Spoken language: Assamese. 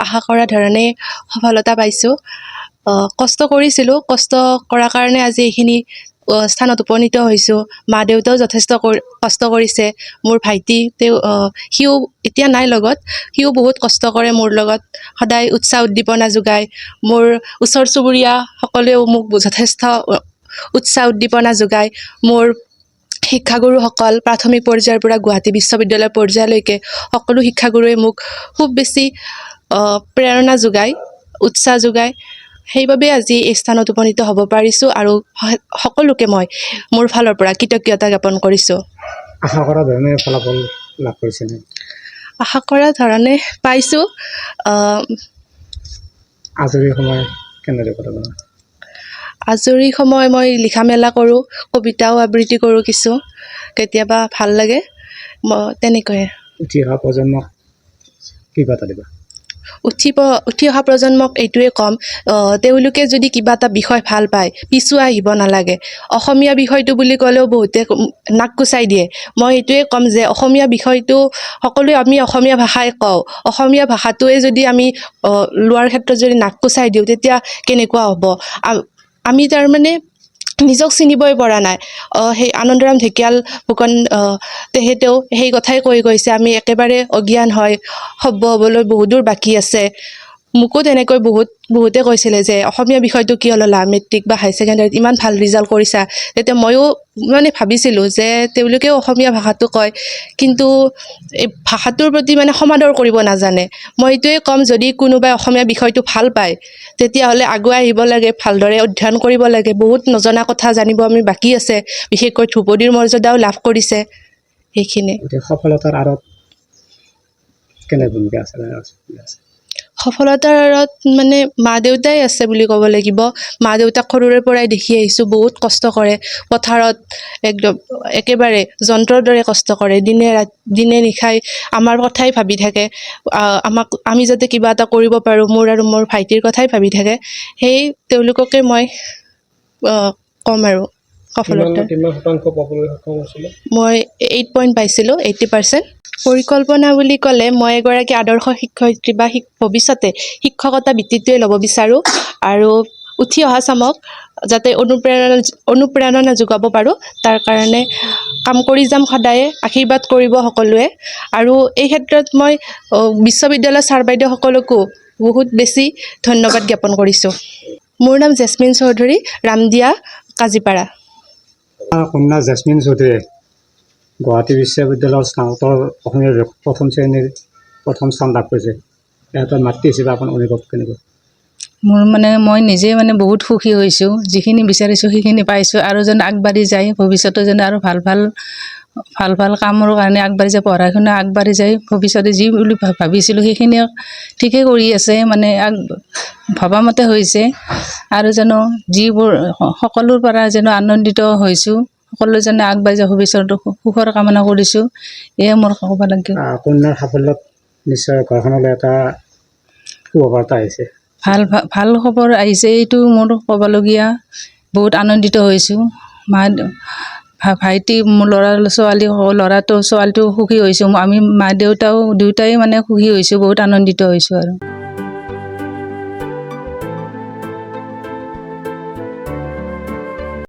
আশা কৰা ধৰণে সফলতা পাইছোঁ। কষ্ট কৰিছিলোঁ, কষ্ট কৰাৰ কাৰণে আজি এইখিনি স্থানত উপনীত হৈছোঁ। মা দেউতাও যথেষ্ট কষ্ট কৰিছে। মোৰ ভাইটি সিও এতিয়া নাই লগত, সিও বহুত কষ্ট কৰে মোৰ লগত, সদায় উৎসাহ উদ্দীপনা যোগায়। মোৰ ওচৰ চুবুৰীয়া সকলেও মোক যথেষ্ট উৎসাহ উদ্দীপনা যোগায়। মোৰ শিক্ষাগুৰুসকল প্ৰাথমিক পৰ্যায়ৰ পৰা গুৱাহাটী বিশ্ববিদ্যালয় পৰ্যায়লৈকে সকলো শিক্ষাগুৰুৱে মোক খুব বেছি প্ৰেৰণা যোগায়, উৎসাহ যোগায়। সেইবাবে আজি এই স্থানত উপনীত হ'ব পাৰিছোঁ আৰু সকলোকে মই মোৰ ফালৰ পৰা কৃতজ্ঞতা জ্ঞাপন কৰিছোঁ। আশা কৰা ধৰণে ফলাফল লাভ কৰিছেনে? আশা কৰা ধৰণে পাইছোঁ। আজৰি সময় কেনেদৰে কটাব? আজৰি সময় মই লিখা মেলা কৰোঁ, কবিতাও আবৃত্তি কৰোঁ কিছু, কেতিয়াবা ভাল লাগে। তেনেকৈয়ে। উঠি অহা প্ৰজন্মক কি বাৰ্তা দিবা? উঠি অহা প্ৰজন্মক এইটোৱে ক'ম, তেওঁলোকে যদি কিবা এটা বিষয় ভাল পায় পিছুৱাই আহিব নালাগে। অসমীয়া বিষয়টো বুলি ক'লেও বহুতে নাক কুচাই দিয়ে। মই এইটোৱে ক'ম যে অসমীয়া বিষয়টো সকলোৱে আমি অসমীয়া ভাষাই কওঁ। অসমীয়া ভাষাটোৱে যদি আমি লোৱাৰ ক্ষেত্ৰত যদি নাক কুচাই দিওঁ তেতিয়া কেনেকুৱা হ'ব? আমি তাৰমানে নিজক চিনিবই পৰা নাই। সেই আনন্দৰাম ঢেকিয়াল ফুকন তেখেতেও সেই কথাই কৈ গৈছে, আমি একেবাৰে অজ্ঞান হয়, সভ্য হ'বলৈ বহুত দূৰ বাকী আছে। মোকো তেনেকৈ বহুতে কৈছিলে যে অসমীয়া বিষয়টো কিয় ল'লা, মেট্ৰিক বা হাই ছেকেণ্ডাৰীত ইমান ভাল ৰিজাল্ট কৰিছা। তেতিয়া ময়ো ভাবিছিলোঁ যে তেওঁলোকেও অসমীয়া ভাষাটো কয়, কিন্তু এই ভাষাটোৰ প্ৰতি সমাদৰ কৰিব নাজানে। মই এইটোৱে ক'ম, যদি কোনোবাই অসমীয়া বিষয়টো ভাল পায় তেতিয়াহ'লে আগুৱাই আহিব লাগে, ভালদৰে অধ্যয়ন কৰিব লাগে। বহুত নজনা কথা জানিব আমি বাকী আছে, বিশেষকৈ ধ্ৰুপদীৰ মৰ্যাদাও লাভ কৰিছে। সেইখিনি। সফলতাৰ আঁৰত কেনে ভূমিকা আছে? সফলতাৰ আঁৰত মা দেউতাই আছে বুলি ক'ব লাগিব। মা দেউতাক সৰুৰে পৰাই দেখি আহিছোঁ, বহুত কষ্ট কৰে পথাৰত, একদম একেবাৰে যন্ত্ৰৰ দৰে কষ্ট কৰে। দিনে নিশাই আমাৰ কথাই ভাবি থাকে, আমি যাতে কিবা এটা কৰিব পাৰোঁ, মোৰ আৰু মোৰ ভাইটিৰ কথাই ভাবি থাকে। সেই তেওঁলোককে মই ক'ম আৰু সফলতা। মই 8 পইণ্ট পাইছিলোঁ, 80%। পৰিকল্পনা বুলি ক'লে মই এগৰাকী আদৰ্শ শিক্ষয়িত্ৰী বা ভৱিষ্যতে শিক্ষকতা বৃত্তিটোৱে ল'ব বিচাৰোঁ আৰু উঠি অহা চামক যাতে অনুপ্ৰেৰণা যোগাব পাৰোঁ, তাৰ কাৰণে কাম কৰি যাম সদায়ে। আশীৰ্বাদ কৰিব সকলোৱে। আৰু এই ক্ষেত্ৰত মই বিশ্ববিদ্যালয়ৰ ছাৰ বাইদেউসকলকো বহুত বেছি ধন্যবাদ জ্ঞাপন কৰিছোঁ। মোৰ নাম জেচমিন চৌধুৰী, ৰামদিয়া, কাজিপাৰা। কন্যা জেচমিন চৌধুৰীয়ে গুৱাহাটী বিশ্ববিদ্যালয়ৰ স্নাতকৰ অসমীয়া প্ৰথম শ্ৰেণীৰ প্ৰথম স্থান লাভ কৰিছে। সিহঁতৰ মাতৃ হিচাপে আপোনাৰ অনুভৱ কেনেকুৱা? মোৰ মই নিজে বহুত সুখী হৈছোঁ। যিখিনি বিচাৰিছোঁ সেইখিনি পাইছোঁ, আৰু যেন আগবাঢ়ি যায় ভৱিষ্যতে, যেন আৰু ভাল ভাল কামৰ কাৰণে আগবাঢ়ি যায়, পঢ়া শুনা আগবাঢ়ি যায়। ভৱিষ্যতে যি বুলি ভাবিছিলোঁ সেইখিনি ঠিকেই কৰি আছে, ভবামতে হৈছে। আৰু জানো যিবোৰ সকলোৰ পৰা যেন আনন্দিত হৈছোঁ, সকলো যেনে আগবাঢ়ি যায়, ভৱিষ্যতে সুখৰ কামনা কৰিছোঁ। এয়ে মোৰ ক'ব লাগে। কন্যাৰ সাফল্যত নিশ্চয় ঘৰখনলৈ এটা সুবাৰ্তা আহিছে। ভাল খবৰ আহিছে, এইটো মোৰ ক'বলগীয়া। বহুত আনন্দিত হৈছোঁ। ভাইটি, মোৰ ল'ৰাটো ছোৱালীটো সুখী হৈছোঁ। আমি মা দেউতাও দুয়োটাই সুখী হৈছোঁ, বহুত আনন্দিত হৈছোঁ আৰু।